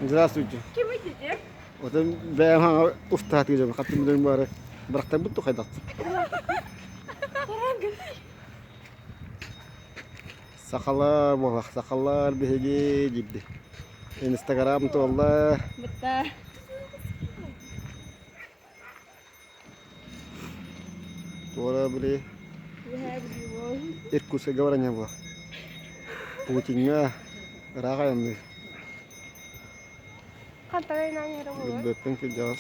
Здравствуйте. Кем идете? Вот ben usta diyeceğim. Kaptım dönüm bari. Bıraktım bu tukaydat. Sakallar bolak, sakallar behege jibdi. Instagram tuh Allah. Betah. Tuh beli Ya, begini. irku segawarnya bu. Kucingnya raka yang nih. Kan tayo na yung hero mo. Bebek ke jelas.